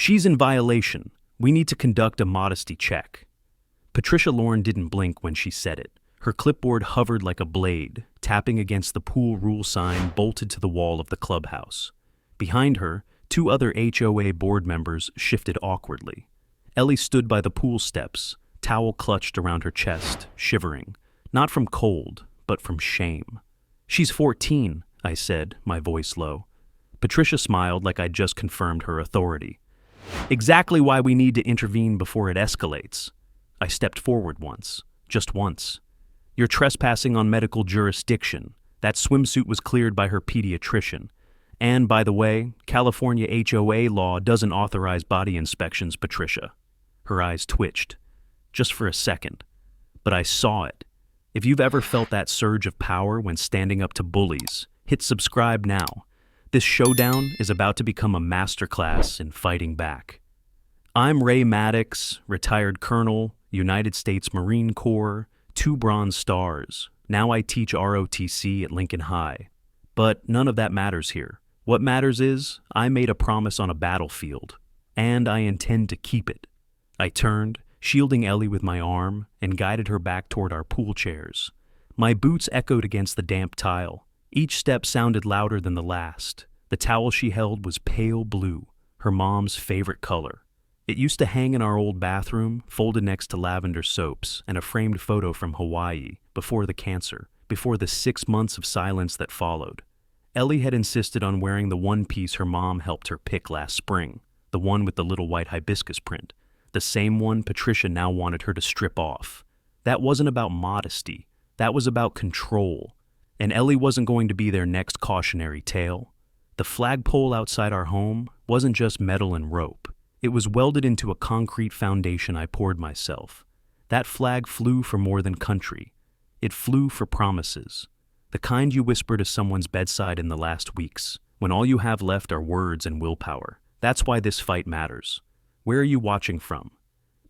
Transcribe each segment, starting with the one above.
She's in violation. We need to conduct a modesty check. Patricia Lorne didn't blink when she said it. Her clipboard hovered like a blade, tapping against the pool rule sign bolted to the wall of the clubhouse. Behind her, two other HOA board members shifted awkwardly. Ellie stood by the pool steps, towel clutched around her chest, shivering, not from cold, but from shame. "She's 14, I said, my voice low. Patricia smiled like I'd just confirmed her authority. "Exactly why we need to intervene before it escalates." I stepped forward once, just once. "You're trespassing on medical jurisdiction. That swimsuit was cleared by her pediatrician. And, by the way, California HOA law doesn't authorize body inspections, Patricia." Her eyes twitched, just for a second. But I saw it. If you've ever felt that surge of power when standing up to bullies, hit subscribe now. This showdown is about to become a masterclass in fighting back. I'm Ray Maddox, retired colonel, United States Marine Corps, 2 Bronze Stars. Now I teach ROTC at Lincoln High. But none of that matters here. What matters is, I made a promise on a battlefield, and I intend to keep it. I turned, shielding Ellie with my arm, and guided her back toward our pool chairs. My boots echoed against the damp tile. Each step sounded louder than the last. The towel she held was pale blue, her mom's favorite color. It used to hang in our old bathroom, folded next to lavender soaps and a framed photo from Hawaii, before the cancer, before the 6 months of silence that followed. Ellie had insisted on wearing the one piece her mom helped her pick last spring, the one with the little white hibiscus print, the same one Patricia now wanted her to strip off. That wasn't about modesty, that was about control. And Ellie wasn't going to be their next cautionary tale. The flagpole outside our home wasn't just metal and rope. It was welded into a concrete foundation I poured myself. That flag flew for more than country. It flew for promises. The kind you whisper to someone's bedside in the last weeks, when all you have left are words and willpower. That's why this fight matters. Where are you watching from?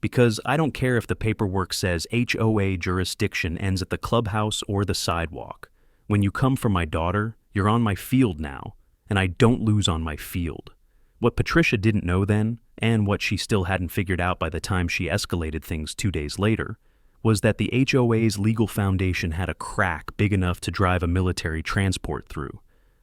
Because I don't care if the paperwork says HOA jurisdiction ends at the clubhouse or the sidewalk. When you come for my daughter, you're on my field now, and I don't lose on my field. What Patricia didn't know then, and what she still hadn't figured out by the time she escalated things 2 days later, was that the HOA's legal foundation had a crack big enough to drive a military transport through.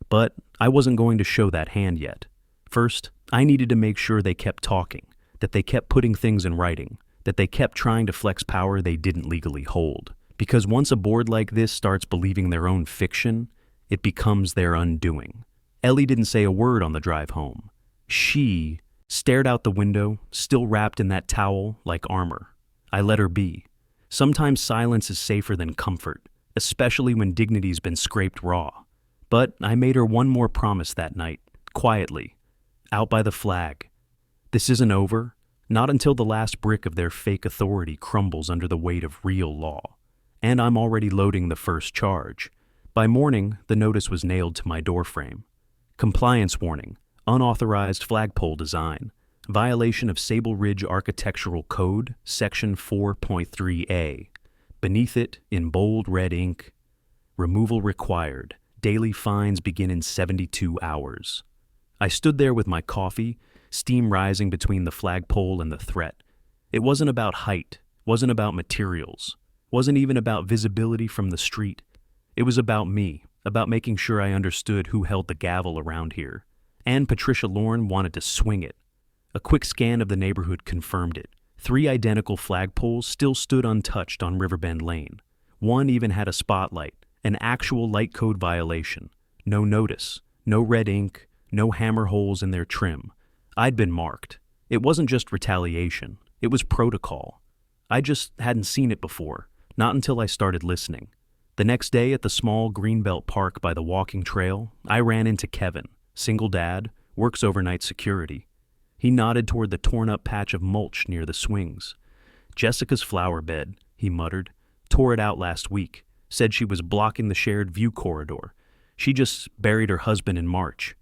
But I wasn't going to show that hand yet. First, I needed to make sure they kept talking, that they kept putting things in writing, that they kept trying to flex power they didn't legally hold. Because once a board like this starts believing their own fiction, it becomes their undoing. Ellie didn't say a word on the drive home. She stared out the window, still wrapped in that towel like armor. I let her be. Sometimes silence is safer than comfort, especially when dignity's been scraped raw. But I made her one more promise that night, quietly, out by the flag. This isn't over, not until the last brick of their fake authority crumbles under the weight of real law. And I'm already loading the first charge. By morning, the notice was nailed to my doorframe. Compliance warning, unauthorized flagpole design, violation of Sable Ridge Architectural Code, Section 4.3a. Beneath it, in bold red ink, removal required. Daily fines begin in 72 hours. I stood there with my coffee, steam rising between the flagpole and the threat. It wasn't about height, wasn't about materials. Wasn't even about visibility from the street. It was about me, about making sure I understood who held the gavel around here. And Patricia Lorne wanted to swing it. A quick scan of the neighborhood confirmed it. 3 identical flagpoles still stood untouched on Riverbend Lane. One even had a spotlight, an actual light code violation. No notice, no red ink, no hammer holes in their trim. I'd been marked. It wasn't just retaliation, it was protocol. I just hadn't seen it before. Not until I started listening. The next day at the small Greenbelt Park by the walking trail, I ran into Kevin, single dad, works overnight security. He nodded toward the torn-up patch of mulch near the swings. "Jessica's flower bed," he muttered, "tore it out last week. Said she was blocking the shared view corridor. She just buried her husband in March."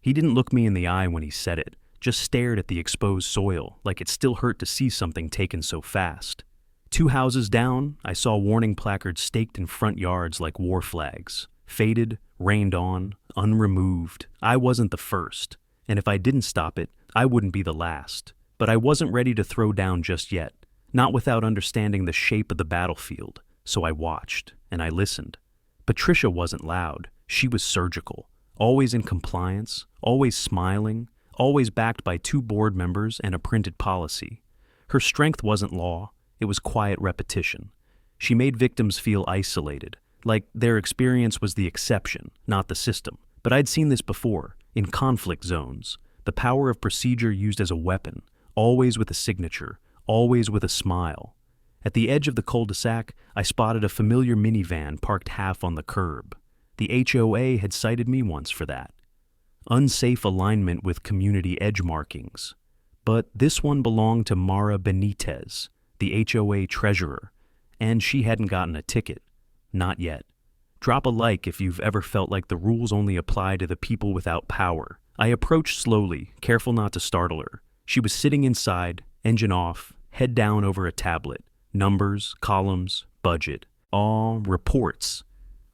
He didn't look me in the eye when he said it, just stared at the exposed soil like it still hurt to see something taken so fast. 2 houses down, I saw warning placards staked in front yards like war flags. Faded, rained on, unremoved. I wasn't the first. And if I didn't stop it, I wouldn't be the last, but I wasn't ready to throw down just yet, not without understanding the shape of the battlefield, so I watched, and I listened. Patricia wasn't loud, she was surgical, always in compliance, always smiling, always backed by 2 board members and a printed policy. Her strength wasn't law, it was quiet repetition. She made victims feel isolated, like their experience was the exception, not the system. But I'd seen this before, in conflict zones, the power of procedure used as a weapon, always with a signature, always with a smile. At the edge of the cul-de-sac, I spotted a familiar minivan parked half on the curb. The HOA had cited me once for that. Unsafe alignment with community edge markings. But this one belonged to Mara Benitez, the HOA treasurer, and she hadn't gotten a ticket. Not yet. Drop a like if you've ever felt like the rules only apply to the people without power. I approached slowly, careful not to startle her. She was sitting inside, engine off, head down over a tablet. Numbers, columns, budget. All reports.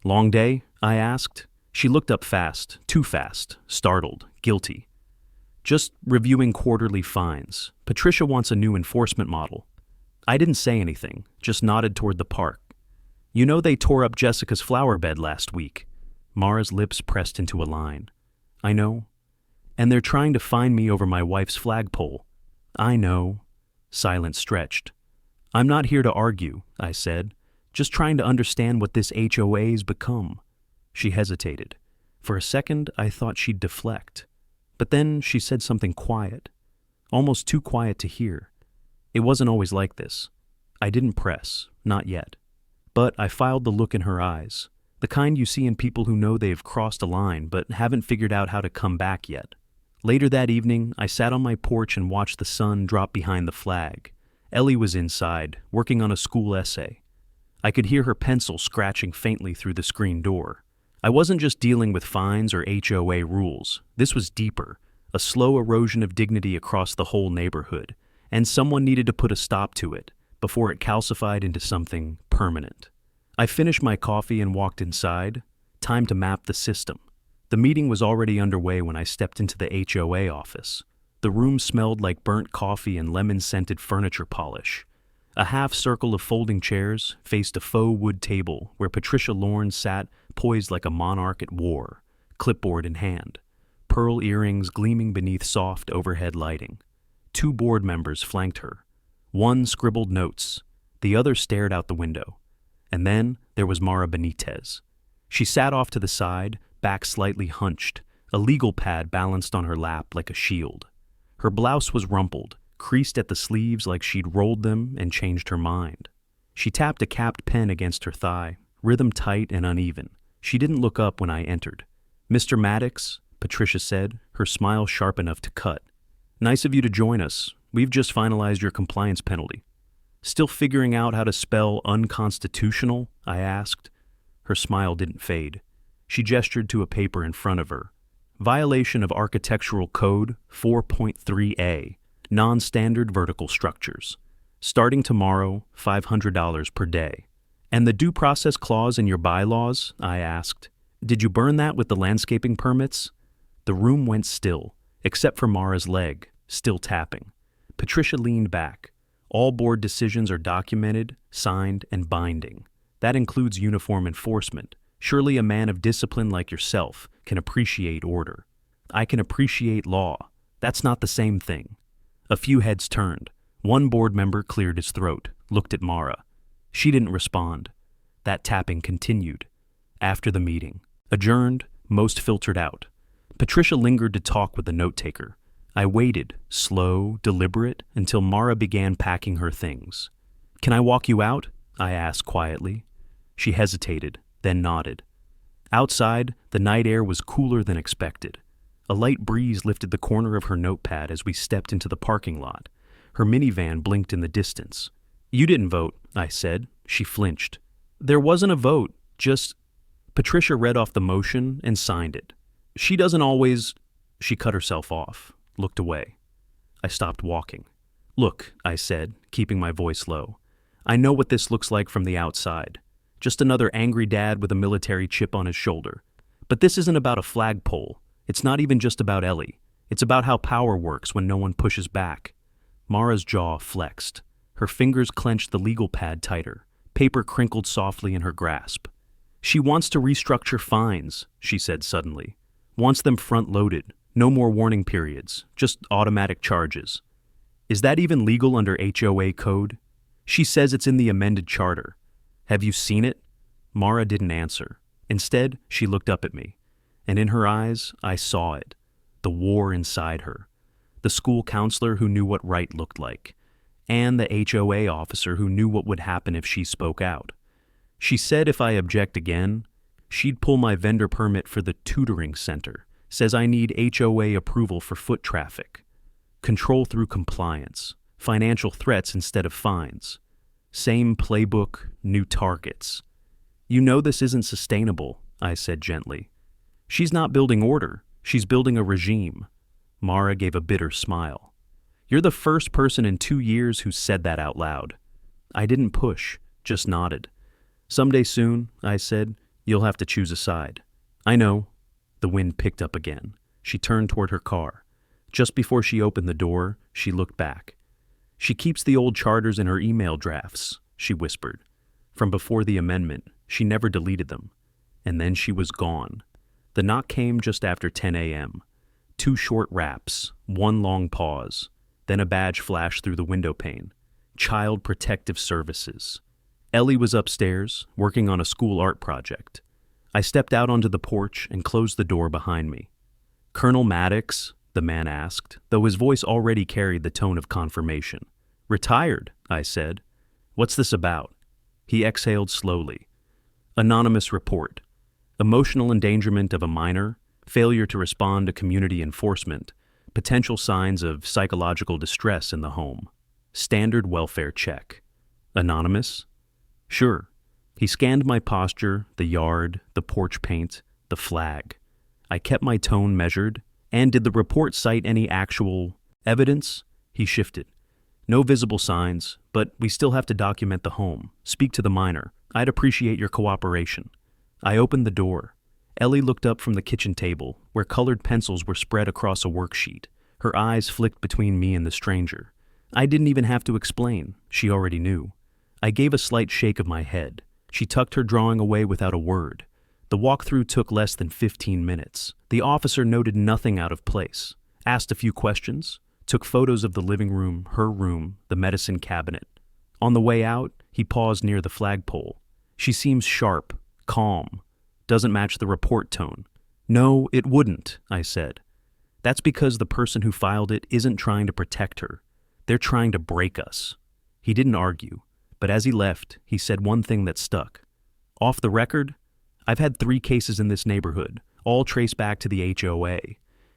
Long day? I asked. She looked up fast, too fast, startled, guilty. Just reviewing quarterly fines. Patricia wants a new enforcement model. I didn't say anything, just nodded toward the park. You know they tore up Jessica's flower bed last week. Mara's lips pressed into a line. I know. And they're trying to fine me over my wife's flagpole. I know. Silence stretched. I'm not here to argue, I said. Just trying to understand what this HOA's become. She hesitated. For a second, I thought she'd deflect. But then she said something quiet. Almost too quiet to hear. It wasn't always like this. I didn't press, not yet. But I filed the look in her eyes, the kind you see in people who know they've crossed a line but haven't figured out how to come back yet. Later that evening, I sat on my porch and watched the sun drop behind the flag. Ellie was inside, working on a school essay. I could hear her pencil scratching faintly through the screen door. I wasn't just dealing with fines or HOA rules. This was deeper, a slow erosion of dignity across the whole neighborhood, and someone needed to put a stop to it before it calcified into something permanent. I finished my coffee and walked inside. Time to map the system. The meeting was already underway when I stepped into the HOA office. The room smelled like burnt coffee and lemon-scented furniture polish. A half circle of folding chairs faced a faux wood table where Patricia Lorne sat poised like a monarch at war, clipboard in hand, pearl earrings gleaming beneath soft overhead lighting. 2 board members flanked her. One scribbled notes, the other stared out the window. And then there was Mara Benitez. She sat off to the side, back slightly hunched, a legal pad balanced on her lap like a shield. Her blouse was rumpled, creased at the sleeves like she'd rolled them and changed her mind. She tapped a capped pen against her thigh, rhythm tight and uneven. She didn't look up when I entered. Mr. Maddox, Patricia said, her smile sharp enough to cut. Nice of you to join us. We've just finalized your compliance penalty. Still figuring out how to spell unconstitutional? I asked. Her smile didn't fade. She gestured to a paper in front of her. Violation of Architectural Code 4.3a, non-standard vertical structures. Starting tomorrow, $500 per day. And the due process clause in your bylaws? I asked. Did you burn that with the landscaping permits? The room went still, except for Mara's leg, still tapping. Patricia leaned back. All board decisions are documented, signed, and binding. That includes uniform enforcement. Surely a man of discipline like yourself can appreciate order. I can appreciate law. That's not the same thing. A few heads turned. One board member cleared his throat, looked at Mara. She didn't respond. That tapping continued. After the meeting. Adjourned, most filtered out. Patricia lingered to talk with the note-taker. I waited, slow, deliberate, until Mara began packing her things. Can I walk you out? I asked quietly. She hesitated, then nodded. Outside, the night air was cooler than expected. A light breeze lifted the corner of her notepad as we stepped into the parking lot. Her minivan blinked in the distance. You didn't vote, I said. She flinched. There wasn't a vote, just... Patricia read off the motion and signed it. She doesn't always... She cut herself off, looked away. I stopped walking. Look, I said, keeping my voice low. I know what this looks like from the outside. Just another angry dad with a military chip on his shoulder. But this isn't about a flagpole. It's not even just about Ellie. It's about how power works when no one pushes back. Mara's jaw flexed. Her fingers clenched the legal pad tighter. Paper crinkled softly in her grasp. She wants to restructure fines, she said suddenly. Wants them front-loaded. No more warning periods. Just automatic charges. Is that even legal under HOA code? She says it's in the amended charter. Have you seen it? Mara didn't answer. Instead, she looked up at me. And in her eyes, I saw it. The war inside her. The school counselor who knew what right looked like. And the HOA officer who knew what would happen if she spoke out. She said if I object again, she'd pull my vendor permit for the tutoring center. Says I need HOA approval for foot traffic. Control through compliance. Financial threats instead of fines. Same playbook, new targets. You know this isn't sustainable, I said gently. She's not building order. She's building a regime. Mara gave a bitter smile. You're the first person in 2 years who said that out loud. I didn't push, just nodded. Someday soon, I said, you'll have to choose a side. I know. The wind picked up again. She turned toward her car. Just before she opened the door, she looked back. She keeps the old charters in her email drafts, she whispered. From before the amendment, she never deleted them. And then she was gone. The knock came just after 10 a.m. 2 short raps, 1 long pause. Then a badge flashed through the window pane. Child Protective Services. Ellie was upstairs, working on a school art project. I stepped out onto the porch and closed the door behind me. Colonel Maddox, the man asked, though his voice already carried the tone of confirmation. Retired, I said. What's this about? He exhaled slowly. Anonymous report. Emotional endangerment of a minor, failure to respond to community enforcement, potential signs of psychological distress in the home. Standard welfare check. Anonymous? Sure. He scanned my posture, the yard, the porch paint, the flag. I kept my tone measured. And did the report cite any actual evidence? He shifted. No visible signs, but we still have to document the home. Speak to the minor. I'd appreciate your cooperation. I opened the door. Ellie looked up from the kitchen table, where colored pencils were spread across a worksheet. Her eyes flicked between me and the stranger. I didn't even have to explain. She already knew. I gave a slight shake of my head. She tucked her drawing away without a word. The walkthrough took less than 15 minutes. The officer noted nothing out of place, asked a few questions, took photos of the living room, her room, the medicine cabinet. On the way out, he paused near the flagpole. She seems sharp, calm, doesn't match the report tone. No, it wouldn't, I said. That's because the person who filed it isn't trying to protect her. They're trying to break us. He didn't argue, but as he left, he said one thing that stuck. Off the record, I've had 3 cases in this neighborhood, all traced back to the HOA.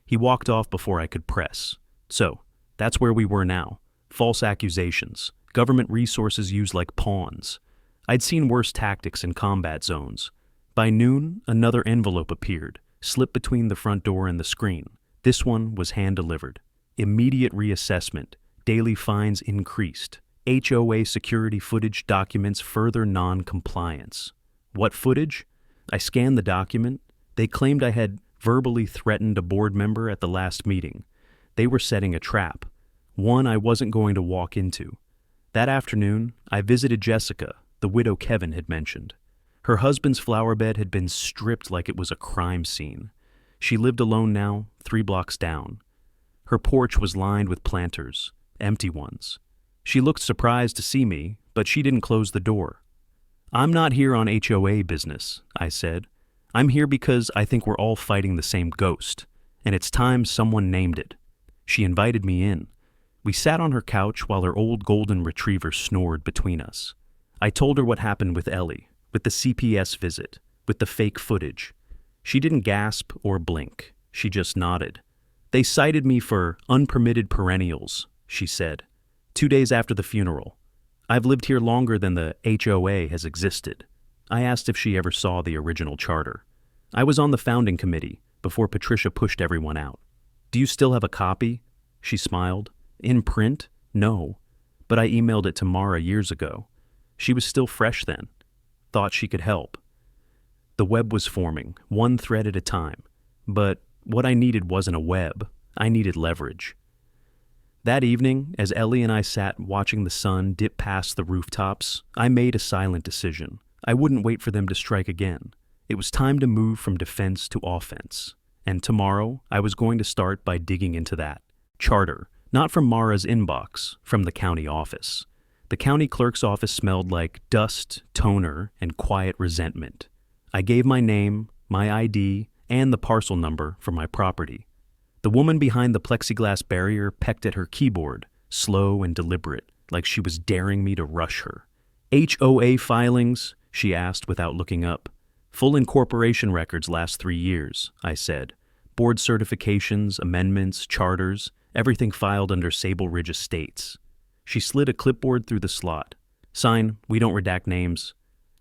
He walked off before I could press. So, that's where we were now. False accusations. Government resources used like pawns. I'd seen worse tactics in combat zones. By noon, another envelope appeared, slipped between the front door and the screen. This one was hand-delivered. Immediate reassessment. Daily fines increased. HOA security footage documents further non-compliance. What footage? I scanned the document. They claimed I had verbally threatened a board member at the last meeting. They were setting a trap, one I wasn't going to walk into. That afternoon, I visited Jessica, the widow Kevin had mentioned. Her husband's flower bed had been stripped like it was a crime scene. She lived alone now, 3 blocks down. Her porch was lined with planters, empty ones. She looked surprised to see me, but she didn't close the door. I'm not here on HOA business, I said. I'm here because I think we're all fighting the same ghost, and it's time someone named it. She invited me in. We sat on her couch while her old golden retriever snored between us. I told her what happened with Ellie, with the CPS visit, with the fake footage. She didn't gasp or blink. She just nodded. They cited me for unpermitted perennials, she said, 2 days after the funeral. I've lived here longer than the HOA has existed. I asked if she ever saw the original charter. I was on the founding committee before Patricia pushed everyone out. Do you still have a copy? She smiled. In print? No. But I emailed it to Mara years ago. She was still fresh then. Thought she could help. The web was forming, one thread at a time. But what I needed wasn't a web. I needed leverage. That evening, as Ellie and I sat watching the sun dip past the rooftops, I made a silent decision. I wouldn't wait for them to strike again. It was time to move from defense to offense. And tomorrow, I was going to start by digging into that charter, not from Mara's inbox, from the county office. The county clerk's office smelled like dust, toner, and quiet resentment. I gave my name, my ID, and the parcel number for my property. The woman behind the plexiglass barrier pecked at her keyboard, slow and deliberate, like she was daring me to rush her. HOA filings, she asked without looking up. Full incorporation records last 3 years, I said. Board certifications, amendments, charters, everything filed under Sable Ridge Estates. She slid a clipboard through the slot. Sign, we don't redact names.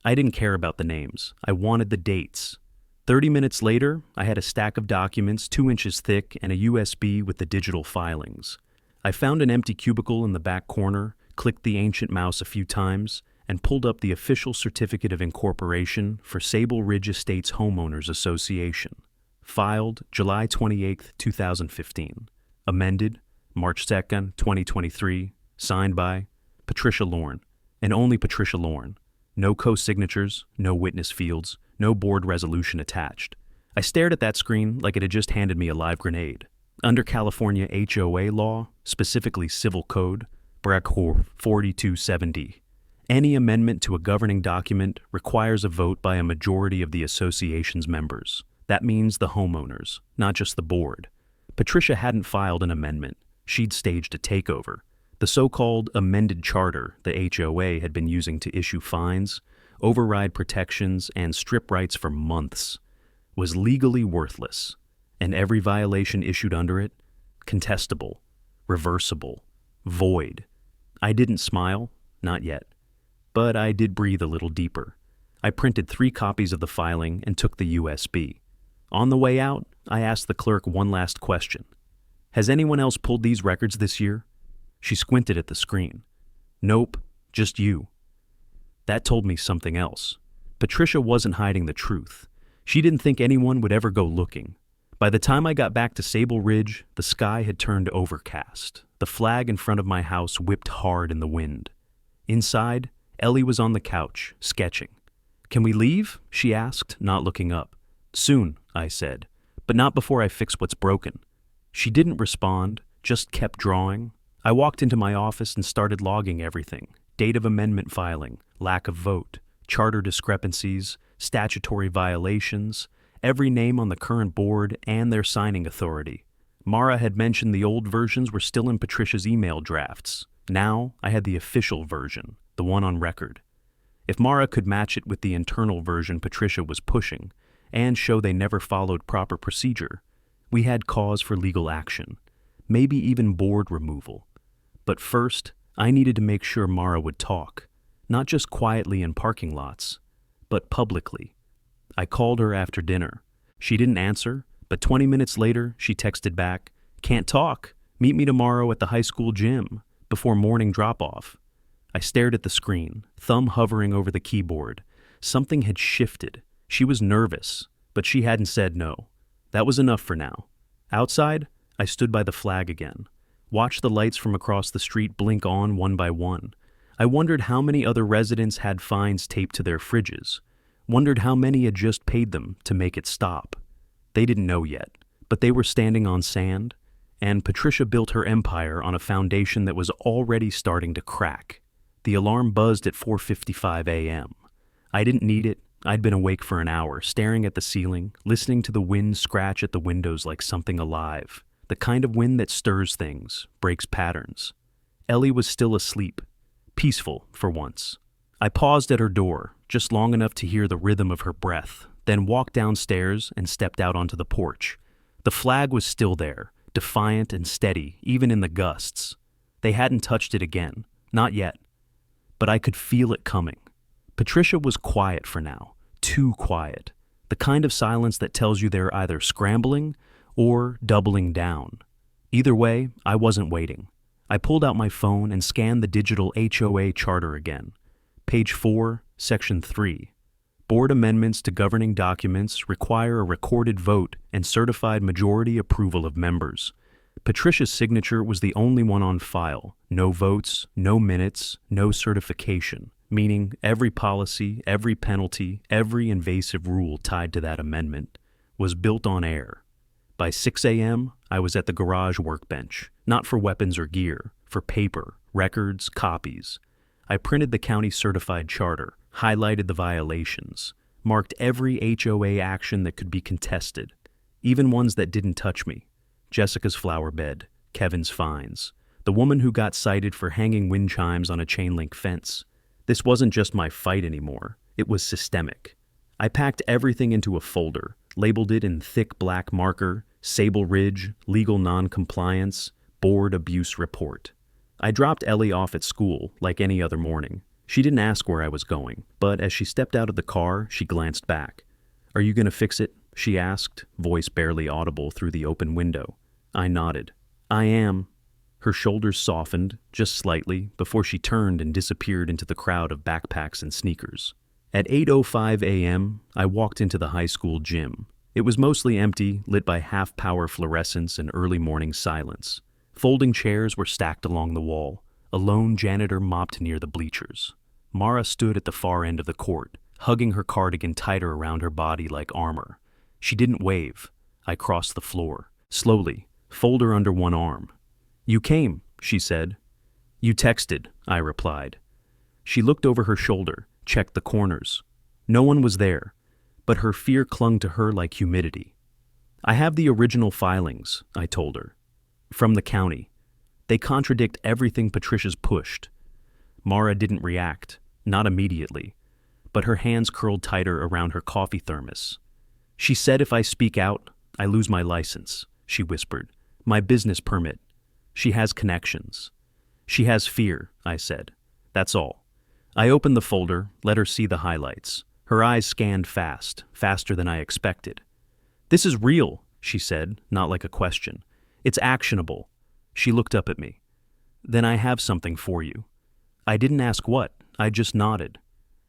I didn't care about the names. I wanted the dates. 30 minutes later, I had a stack of documents 2 inches thick and a USB with the digital filings. I found an empty cubicle in the back corner, clicked the ancient mouse a few times, and pulled up the official certificate of incorporation for Sable Ridge Estates Homeowners Association. Filed July 28, 2015. Amended March 2nd, 2023. Signed by Patricia Lorne, and only Patricia Lorne. No co-signatures, no witness fields, no board resolution attached. I stared at that screen like it had just handed me a live grenade. Under California HOA law, specifically Civil Code, Brac 4270, any amendment to a governing document requires a vote by a majority of the association's members. That means the homeowners, not just the board. Patricia hadn't filed an amendment. She'd staged a takeover. The so-called amended charter the HOA had been using to issue fines, override protections, and strip rights for months was legally worthless, and every violation issued under it, contestable, reversible, void. I didn't smile, not yet, but I did breathe a little deeper. I printed 3 copies of the filing and took the USB. On the way out, I asked the clerk one last question. Has anyone else pulled these records this year? She squinted at the screen. Nope, just you. That told me something else. Patricia wasn't hiding the truth. She didn't think anyone would ever go looking. By the time I got back to Sable Ridge, the sky had turned overcast. The flag in front of my house whipped hard in the wind. Inside, Ellie was on the couch, sketching. Can we leave? She asked, not looking up. Soon, I said, but not before I fix what's broken. She didn't respond, just kept drawing. I walked into my office and started logging everything. Date of amendment filing, lack of vote, charter discrepancies, statutory violations, every name on the current board and their signing authority. Mara had mentioned the old versions were still in Patricia's email drafts. Now I had the official version, the one on record. If Mara could match it with the internal version Patricia was pushing, and show they never followed proper procedure, we had cause for legal action, maybe even board removal. But first, I needed to make sure Mara would talk, not just quietly in parking lots, but publicly. I called her after dinner. She didn't answer, but 20 minutes later, she texted back, "Can't talk. Meet me tomorrow at the high school gym, before morning drop-off." I stared at the screen, thumb hovering over the keyboard. Something had shifted. She was nervous, but she hadn't said no. That was enough for now. Outside, I stood by the flag again. Watched the lights from across the street blink on one by one. I wondered how many other residents had fines taped to their fridges. Wondered how many had just paid them to make it stop. They didn't know yet, but they were standing on sand, and Patricia built her empire on a foundation that was already starting to crack. The alarm buzzed at 4:55 a.m. I didn't need it. I'd been awake for an hour, staring at the ceiling, listening to the wind scratch at the windows like something alive. The kind of wind that stirs things, breaks patterns. Ellie was still asleep, peaceful for once. I paused at her door, just long enough to hear the rhythm of her breath, then walked downstairs and stepped out onto the porch. The flag was still there, defiant and steady, even in the gusts. They hadn't touched it again, not yet. But I could feel it coming. Patricia was quiet for now, too quiet. The kind of silence that tells you they're either scrambling or doubling down. Either way, I wasn't waiting. I pulled out my phone and scanned the digital HOA charter again. Page 4, Section 3. Board amendments to governing documents require a recorded vote and certified majority approval of members. Patricia's signature was the only one on file. No votes, no minutes, no certification, meaning every policy, every penalty, every invasive rule tied to that amendment was built on air. By 6 a.m., I was at the garage workbench, not for weapons or gear, for paper, records, copies. I printed the county certified charter, highlighted the violations, marked every HOA action that could be contested, even ones that didn't touch me. Jessica's flower bed, Kevin's fines, the woman who got cited for hanging wind chimes on a chain-link fence. This wasn't just my fight anymore. It was systemic. I packed everything into a folder, labeled it in thick black marker, Sable Ridge, legal non-compliance, board abuse report. I dropped Ellie off at school like any other morning. She didn't ask where I was going, but as she stepped out of the car, she glanced back. "Are you going to fix it?" she asked, voice barely audible through the open window. I nodded. "I am." Her shoulders softened, just slightly, before she turned and disappeared into the crowd of backpacks and sneakers. At 8:05 a.m., I walked into the high school gym. It was mostly empty, lit by half-power fluorescents and early morning silence. Folding chairs were stacked along the wall. A lone janitor mopped near the bleachers. Mara stood at the far end of the court, hugging her cardigan tighter around her body like armor. She didn't wave. I crossed the floor. Slowly, folder under one arm. "You came," she said. "You texted," I replied. She looked over her shoulder, checked the corners. No one was there, but her fear clung to her like humidity. "I have the original filings," I told her. "From the county. They contradict everything Patricia's pushed." Mara didn't react, not immediately, but her hands curled tighter around her coffee thermos. "She said if I speak out, I lose my license," she whispered. "My business permit. She has connections." "She has fear," I said. "That's all." I opened the folder, let her see the highlights. Her eyes scanned fast, faster than I expected. "This is real," she said, not like a question. "It's actionable." She looked up at me. "Then I have something for you." I didn't ask what, I just nodded.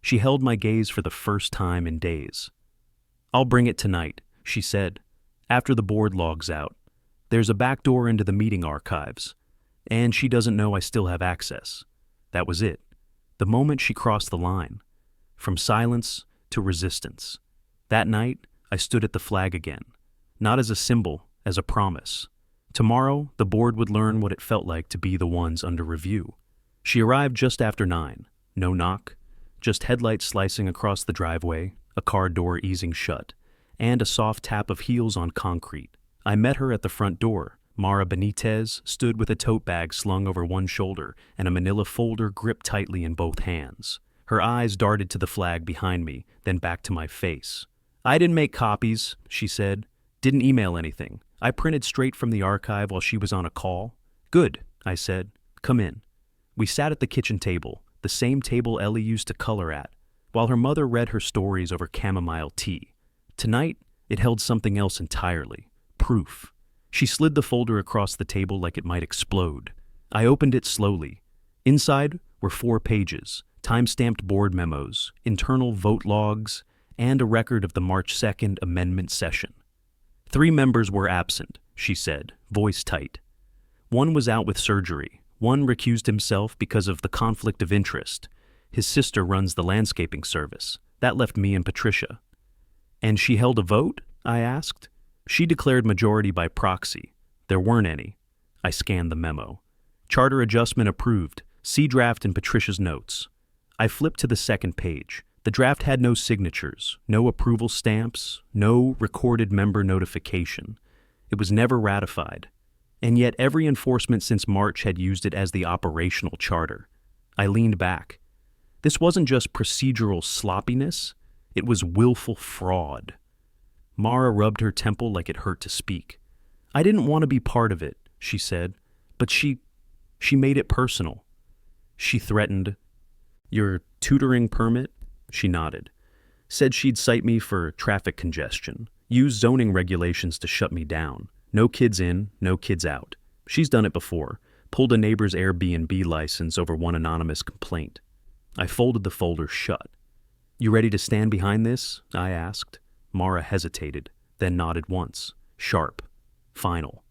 She held my gaze for the first time in days. "I'll bring it tonight," she said, "after the board logs out. There's a back door into the meeting archives, and she doesn't know I still have access." That was it. The moment she crossed the line. From silence to resistance. That night, I stood at the flag again. Not as a symbol, as a promise. Tomorrow, the board would learn what it felt like to be the ones under review. She arrived just after 9. No knock, just headlights slicing across the driveway, a car door easing shut, and a soft tap of heels on concrete. I met her at the front door. Mara Benitez stood with a tote bag slung over one shoulder and a manila folder gripped tightly in both hands. Her eyes darted to the flag behind me, then back to my face. "I didn't make copies," she said. "Didn't email anything. I printed straight from the archive while she was on a call." "Good," I said. "Come in." We sat at the kitchen table, the same table Ellie used to color at, while her mother read her stories over chamomile tea. Tonight, it held something else entirely. Proof. She slid the folder across the table like it might explode. I opened it slowly. Inside were 4 pages, time-stamped board memos, internal vote logs, and a record of the March 2nd amendment session. 3 members were absent, she said, voice tight. One was out with surgery. One recused himself because of the conflict of interest. His sister runs the landscaping service. That left me and Patricia. "And she held a vote?" I asked. "She declared majority by proxy. There weren't any." I scanned the memo. "Charter adjustment approved. See draft in Patricia's notes." I flipped to the second page. The draft had no signatures, no approval stamps, no recorded member notification. It was never ratified. And yet every enforcement since March had used it as the operational charter. I leaned back. This wasn't just procedural sloppiness, it was willful fraud. Mara rubbed her temple like it hurt to speak. "I didn't want to be part of it," she said, "but she made it personal." She threatened. "Your tutoring permit?" She nodded. "Said she'd cite me for traffic congestion, use zoning regulations to shut me down. No kids in, no kids out. She's done it before, pulled a neighbor's Airbnb license over one anonymous complaint." I folded the folder shut. "You ready to stand behind this?" I asked. Mara hesitated, then nodded once. Sharp. Final.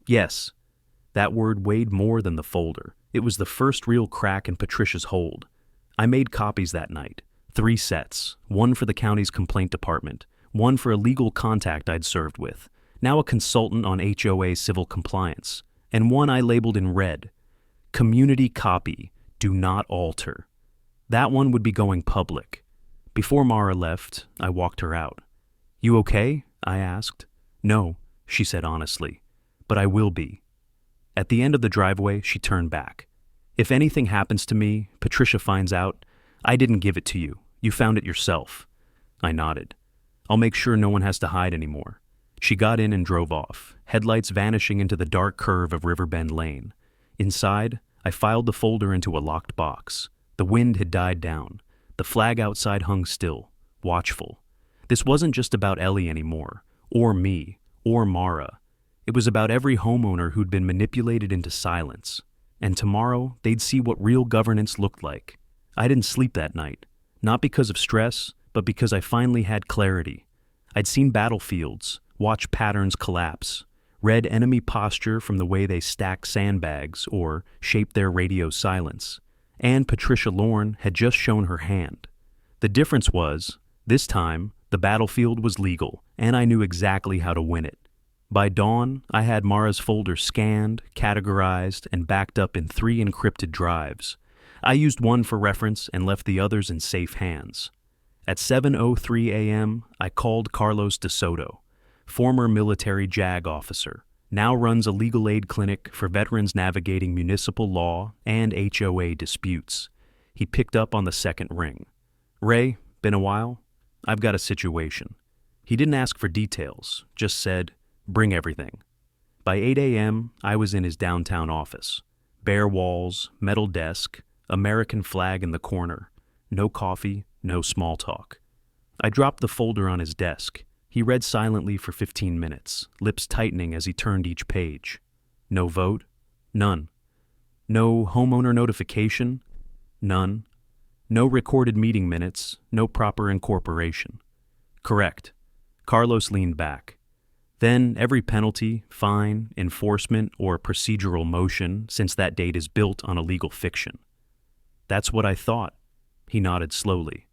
Yes, that word weighed more than the folder. It was the first real crack in Patricia's hold. I made copies that night. 3 sets, one for the county's complaint department, one for a legal contact I'd served with, now a consultant on HOA civil compliance, and one I labeled in red, Community Copy, Do Not Alter. That one would be going public. Before Mara left, I walked her out. You okay? I asked. No, she said honestly, but I will be. At the end of the driveway, she turned back. If anything happens to me, Patricia finds out, I didn't give it to you. You found it yourself. I nodded. I'll make sure no one has to hide anymore. She got in and drove off, headlights vanishing into the dark curve of Riverbend Lane. Inside, I filed the folder into a locked box. The wind had died down. The flag outside hung still, watchful. This wasn't just about Ellie anymore, or me, or Mara. It was about every homeowner who'd been manipulated into silence. And tomorrow, they'd see what real governance looked like. I didn't sleep that night, not because of stress, but because I finally had clarity. I'd seen battlefields, watched patterns collapse, read enemy posture from the way they stacked sandbags or shaped their radio silence. And Patricia Lorne had just shown her hand. The difference was, this time, the battlefield was legal, and I knew exactly how to win it. By dawn, I had Mara's folder scanned, categorized, and backed up in 3 encrypted drives. I used one for reference and left the others in safe hands. At 7:03 a.m., I called Carlos De Soto, former military JAG officer, now runs a legal aid clinic for veterans navigating municipal law and HOA disputes. He picked up on the second ring. Ray, been a while? I've got a situation. He didn't ask for details, just said, bring everything. By 8 a.m., I was in his downtown office. Bare walls, metal desk, American flag in the corner. No coffee, no small talk. I dropped the folder on his desk. He read silently for 15 minutes, lips tightening as he turned each page. No vote? None. No homeowner notification? None. No recorded meeting minutes, no proper incorporation. Correct. Carlos leaned back. Then every penalty, fine, enforcement, or procedural motion since that date is built on a legal fiction. That's what I thought. He nodded slowly.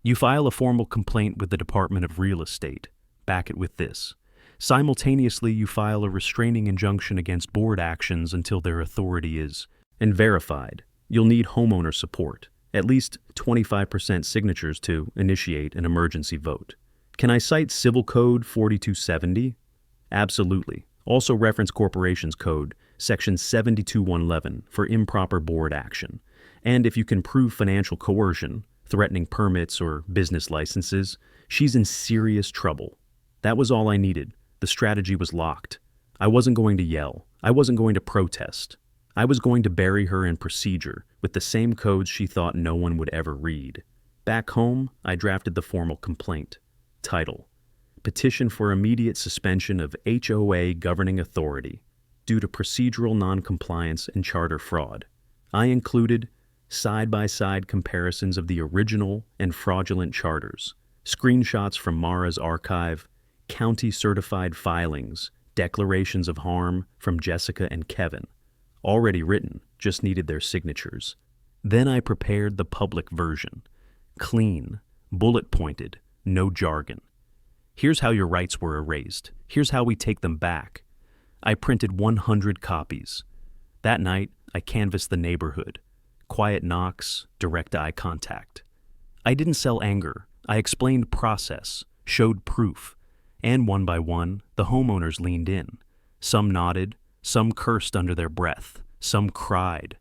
You file a formal complaint with the Department of Real Estate. Back it with this. Simultaneously, you file a restraining injunction against board actions until their authority is verified. You'll need homeowner support, at least 25% signatures to initiate an emergency vote. Can I cite Civil Code 4270? Absolutely. Also reference Corporations Code, Section 72111 for improper board action. And if you can prove financial coercion, threatening permits or business licenses, she's in serious trouble. That was all I needed. The strategy was locked. I wasn't going to yell. I wasn't going to protest. I was going to bury her in procedure with the same codes she thought no one would ever read. Back home, I drafted the formal complaint. Title: Petition for immediate suspension of HOA governing authority due to procedural noncompliance and charter fraud. I included side-by-side comparisons of the original and fraudulent charters, screenshots from Mara's archive, county-certified filings, declarations of harm from Jessica and Kevin. Already written, just needed their signatures. Then I prepared the public version. Clean, bullet-pointed, no jargon. Here's how your rights were erased. Here's how we take them back. I printed 100 copies. That night, I canvassed the neighborhood. Quiet knocks, direct eye contact. I didn't sell anger. I explained process, showed proof. And one by one, the homeowners leaned in. Some nodded, some cursed under their breath, some cried.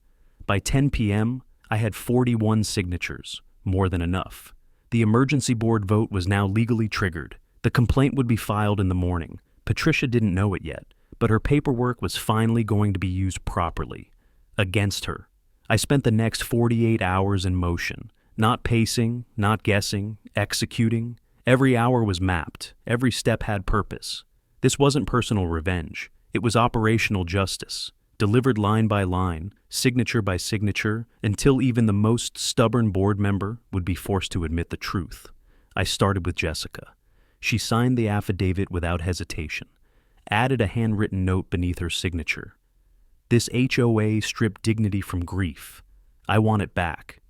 By 10 p.m., I had 41 signatures, more than enough. The emergency board vote was now legally triggered. The complaint would be filed in the morning. Patricia didn't know it yet, but her paperwork was finally going to be used properly. Against her. I spent the next 48 hours in motion, not pacing, not guessing, executing. Every hour was mapped. Every step had purpose. This wasn't personal revenge. It was operational justice, delivered line by line, signature by signature, until even the most stubborn board member would be forced to admit the truth. I started with Jessica. She signed the affidavit without hesitation. added a handwritten note beneath her signature. This HOA stripped dignity from grief. I want it back.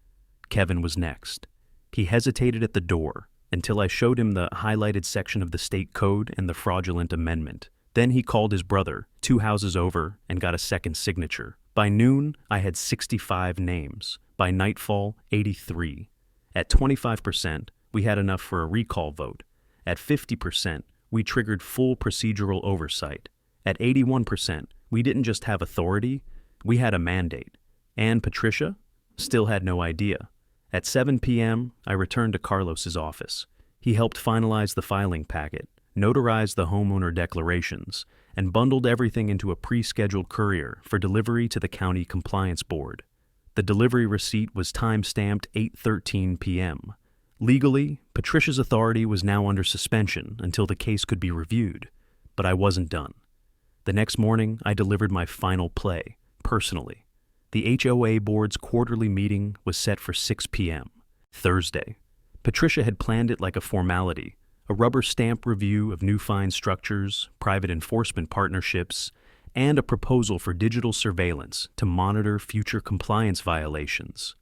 Kevin was next. He hesitated at the door until I showed him the highlighted section of the state code and the fraudulent amendment. Then he called his brother, 2 houses over, and got a second signature. By noon, I had 65 names. By nightfall, 83. At 25%, we had enough for a recall vote. At 50%, we triggered full procedural oversight. At 81%, we didn't just have authority, we had a mandate. And Patricia still had no idea. At 7 p.m., I returned to Carlos's office. He helped finalize the filing packet, notarized the homeowner declarations, and bundled everything into a pre-scheduled courier for delivery to the county compliance board. The delivery receipt was time-stamped 8:13 p.m. Legally, Patricia's authority was now under suspension until the case could be reviewed, but I wasn't done. The next morning, I delivered my final play, personally. The HOA board's quarterly meeting was set for 6 p.m., Thursday. Patricia had planned it like a formality, a rubber stamp review of new fine structures, private enforcement partnerships, and a proposal for digital surveillance to monitor future compliance violations.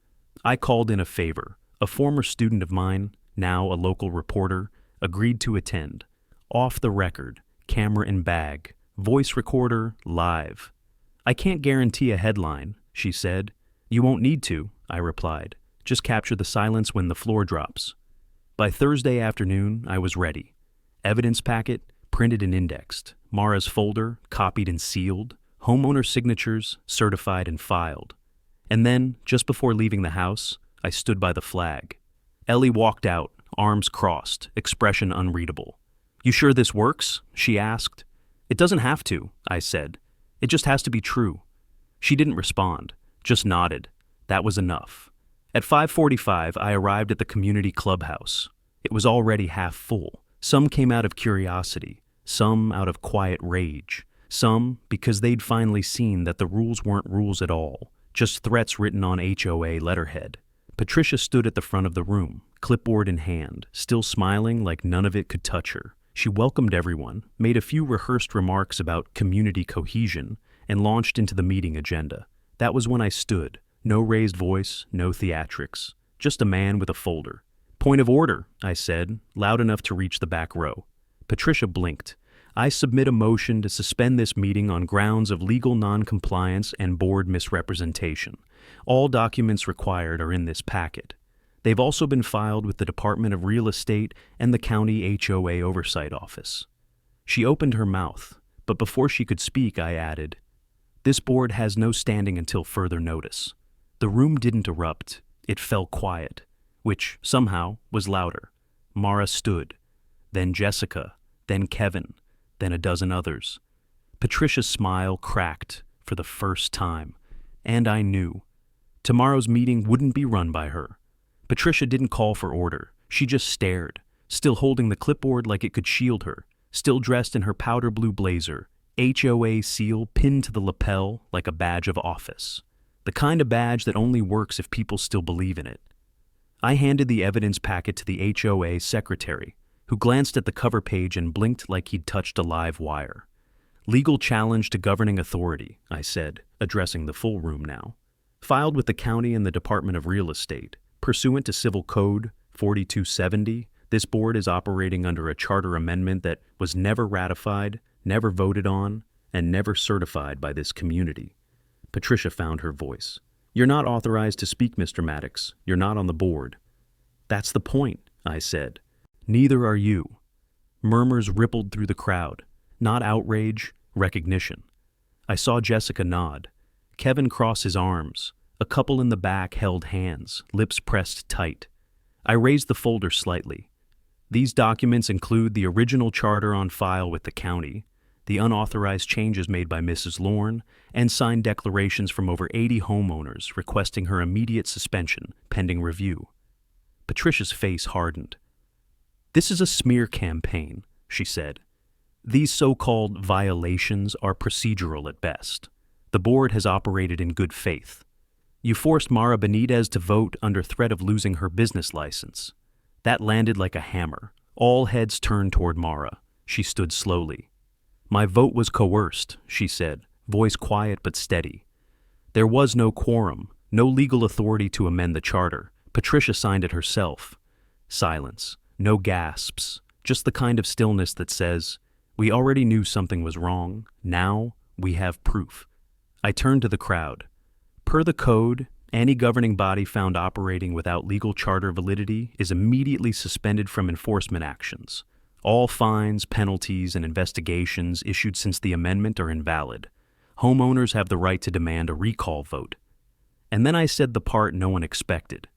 I called in a favor. A former student of mine, now a local reporter, agreed to attend. Off the record, camera in bag, voice recorder live. I can't guarantee a headline, she said. You won't need to, I replied. Just capture the silence when the floor drops. By Thursday afternoon, I was ready. Evidence packet, printed and indexed. Mara's folder, copied and sealed. Homeowner signatures, certified and filed. And then, just before leaving the house, I stood by the flag. Ellie walked out, arms crossed, expression unreadable. You sure this works? She asked. It doesn't have to, I said. It just has to be true. She didn't respond, just nodded. That was enough. At 5:45, I arrived at the community clubhouse. It was already half full. Some came out of curiosity, some out of quiet rage, some because they'd finally seen that the rules weren't rules at all, just threats written on HOA letterhead. Patricia stood at the front of the room, clipboard in hand, still smiling like none of it could touch her. She welcomed everyone, made a few rehearsed remarks about community cohesion, and launched into the meeting agenda. That was when I stood. No raised voice, no theatrics. Just a man with a folder. Point of order, I said, loud enough to reach the back row. Patricia blinked. I submit a motion to suspend this meeting on grounds of legal non-compliance and board misrepresentation. All documents required are in this packet. They've also been filed with the Department of Real Estate and the County HOA Oversight Office. She opened her mouth, but before she could speak, I added, This board has no standing until further notice. The room didn't erupt. It fell quiet, which, somehow, was louder. Mara stood, then Jessica, then Kevin, then a dozen others. Patricia's smile cracked for the first time, and I knew. Tomorrow's meeting wouldn't be run by her. Patricia didn't call for order. She just stared, still holding the clipboard like it could shield her, still dressed in her powder blue blazer, HOA seal pinned to the lapel like a badge of office. The kind of badge that only works if people still believe in it. I handed the evidence packet to the HOA secretary, who glanced at the cover page and blinked like he'd touched a live wire. Legal challenge to governing authority, I said, addressing the full room now. Filed with the county and the Department of Real Estate. Pursuant to Civil Code 4270, this board is operating under a charter amendment that was never ratified, never voted on, and never certified by this community. Patricia found her voice. You're not authorized to speak, Mr. Maddox. You're not on the board. That's the point, I said. Neither are you. Murmurs rippled through the crowd. Not outrage, recognition. I saw Jessica nod. Kevin cross his arms. A couple in the back held hands, lips pressed tight. I raised the folder slightly. These documents include the original charter on file with the county, the unauthorized changes made by Mrs. Lorne, and signed declarations from over 80 homeowners requesting her immediate suspension pending review. Patricia's face hardened. This is a smear campaign, she said. These so-called violations are procedural at best. The board has operated in good faith. You forced Mara Benitez to vote under threat of losing her business license. That landed like a hammer. All heads turned toward Mara. She stood slowly. My vote was coerced, she said, voice quiet but steady. There was no quorum, no legal authority to amend the charter. Patricia signed it herself. Silence, no gasps, just the kind of stillness that says, we already knew something was wrong, now we have proof. I turned to the crowd. Per the code, any governing body found operating without legal charter validity is immediately suspended from enforcement actions. All fines, penalties, and investigations issued since the amendment are invalid. Homeowners have the right to demand a recall vote. And then I said the part no one expected.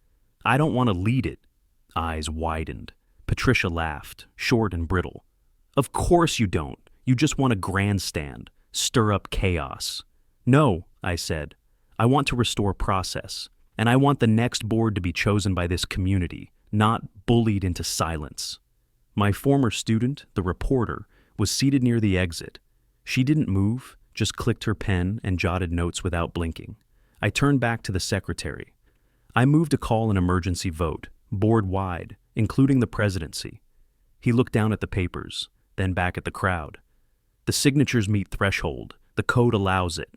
I don't want to lead it. Eyes widened. Patricia laughed, short and brittle. Of course you don't. You just want to grandstand, stir up chaos. No, I said. I want to restore process, and I want the next board to be chosen by this community, not bullied into silence. My former student, the reporter, was seated near the exit. She didn't move, just clicked her pen and jotted notes without blinking. I turned back to the secretary. I moved to call an emergency vote, board-wide, including the presidency. He looked down at the papers, then back at the crowd. The signatures meet threshold. The code allows it.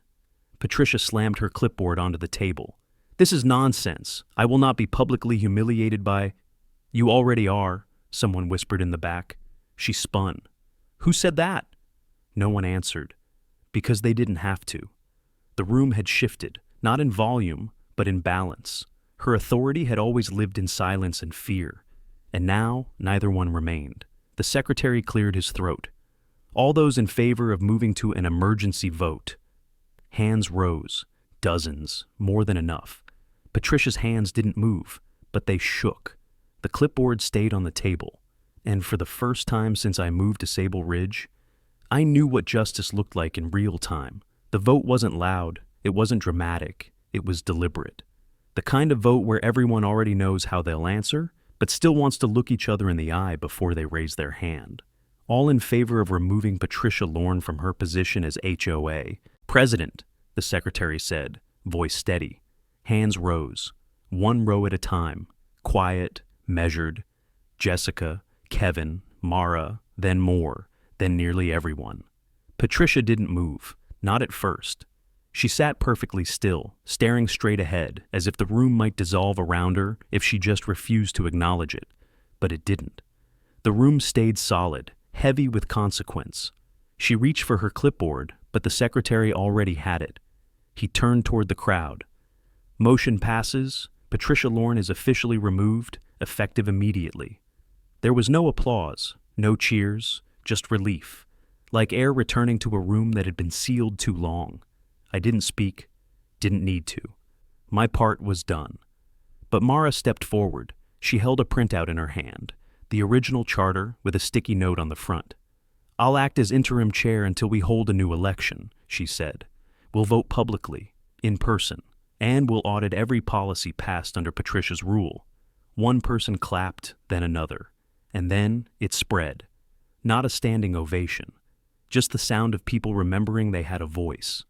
Patricia slammed her clipboard onto the table. This is nonsense. I will not be publicly humiliated by... You already are, someone whispered in the back. She spun. Who said that? No one answered. Because they didn't have to. The room had shifted, not in volume, but in balance. Her authority had always lived in silence and fear, and now neither one remained. The secretary cleared his throat. All those in favor of moving to an emergency vote. Hands rose, dozens, more than enough. Patricia's hands didn't move, but they shook. The clipboard stayed on the table, and for the first time since I moved to Sable Ridge, I knew what justice looked like in real time. The vote wasn't loud, it wasn't dramatic, it was deliberate. The kind of vote where everyone already knows how they'll answer, but still wants to look each other in the eye before they raise their hand. All in favor of removing Patricia Lorne from her position as HOA. President, the secretary said, voice steady. Hands rose, one row at a time, quiet, measured. Jessica, Kevin, Mara, then more, then nearly everyone. Patricia didn't move, not at first. She sat perfectly still, staring straight ahead, as if the room might dissolve around her if she just refused to acknowledge it. But it didn't. The room stayed solid, heavy with consequence. She reached for her clipboard, but the secretary already had it. He turned toward the crowd. Motion passes. Patricia Lorne is officially removed, effective immediately. There was no applause, no cheers, just relief, like air returning to a room that had been sealed too long. I didn't speak, didn't need to. My part was done. But Mara stepped forward. She held a printout in her hand, the original charter with a sticky note on the front. I'll act as interim chair until we hold a new election, she said. We'll vote publicly, in person, and we'll audit every policy passed under Patricia's rule. One person clapped, then another, and then it spread. Not a standing ovation, just the sound of people remembering they had a voice.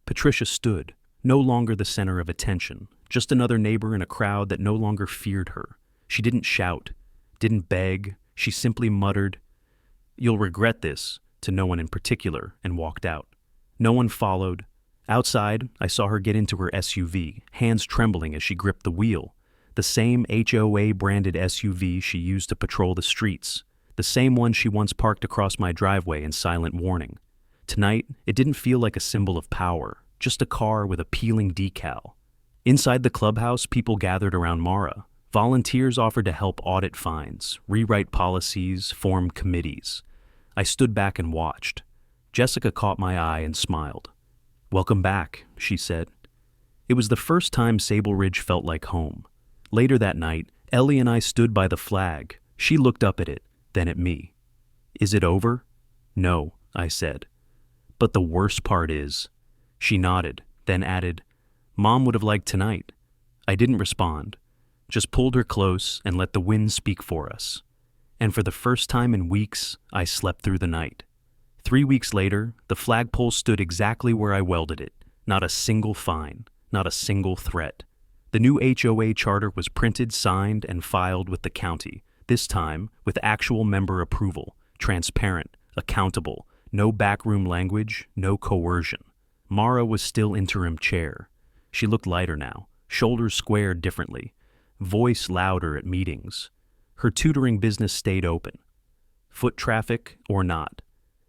Patricia stood, no longer the center of attention, just another neighbor in a crowd that no longer feared her. She didn't shout, didn't beg, she simply muttered, "You'll regret this," to no one in particular, and walked out. No one followed. Outside, I saw her get into her SUV, hands trembling as she gripped the wheel. The same HOA-branded SUV she used to patrol the streets. The same one she once parked across my driveway in silent warning. Tonight, it didn't feel like a symbol of power, just a car with a peeling decal. Inside the clubhouse, people gathered around Mara. Volunteers offered to help audit fines, rewrite policies, form committees. I stood back and watched. Jessica caught my eye and smiled. "Welcome back," she said. It was the first time Sable Ridge felt like home. Later that night, Ellie and I stood by the flag. She looked up at it, then at me. "Is it over?" "No," I said. "But the worst part is..." She nodded, then added, "Mom would have liked tonight." I didn't respond, just pulled her close and let the wind speak for us. And for the first time in weeks, I slept through the night. 3 weeks later, the flagpole stood exactly where I welded it. Not a single fine, not a single threat. The new HOA charter was printed, signed, and filed with the county, this time with actual member approval, transparent, accountable, No backroom language, no coercion. Mara was still interim chair. She looked lighter now, shoulders squared differently, voice louder at meetings. Her tutoring business stayed open. Foot traffic or not.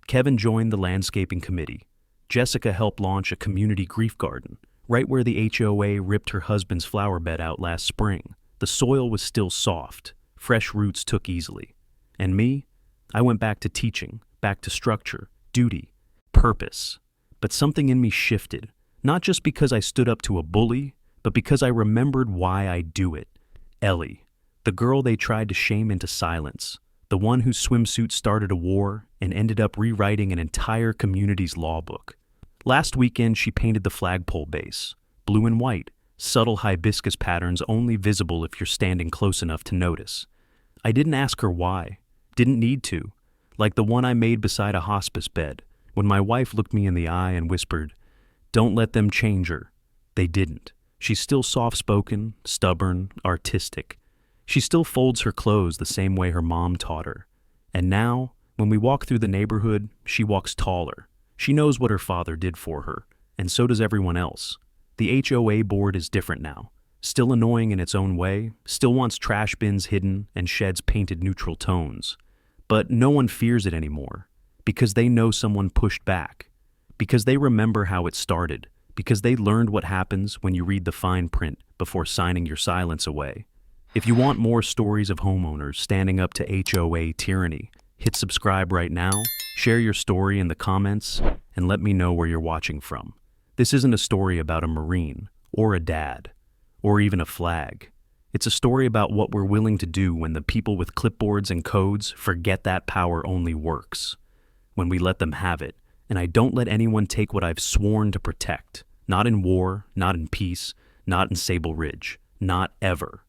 Kevin joined the landscaping committee. Jessica helped launch a community grief garden, right where the HOA ripped her husband's flower bed out last spring. The soil was still soft. Fresh roots took easily. And me? I went back to teaching, back to structure, duty, purpose. But something in me shifted, not just because I stood up to a bully, but because I remembered why I do it. Ellie, the girl they tried to shame into silence, the one whose swimsuit started a war and ended up rewriting an entire community's law book. Last weekend, she painted the flagpole base, blue and white, subtle hibiscus patterns only visible if you're standing close enough to notice. I didn't ask her why, didn't need to, like the one I made beside a hospice bed, when my wife looked me in the eye and whispered, "Don't let them change her." They didn't. She's still soft-spoken, stubborn, artistic. She still folds her clothes the same way her mom taught her. And now, when we walk through the neighborhood, she walks taller. She knows what her father did for her, and so does everyone else. The HOA board is different now. Still annoying in its own way, still wants trash bins hidden and sheds painted neutral tones. But no one fears it anymore, because they know someone pushed back, because they remember how it started, because they learned what happens when you read the fine print before signing your silence away. If you want more stories of homeowners standing up to HOA tyranny, hit subscribe right now, share your story in the comments, and let me know where you're watching from. This isn't a story about a Marine, or a dad, or even a flag. It's a story about what we're willing to do when the people with clipboards and codes forget that power only works. When we let them have it, and I don't let anyone take what I've sworn to protect. Not in war, not in peace, not in Sable Ridge, not ever.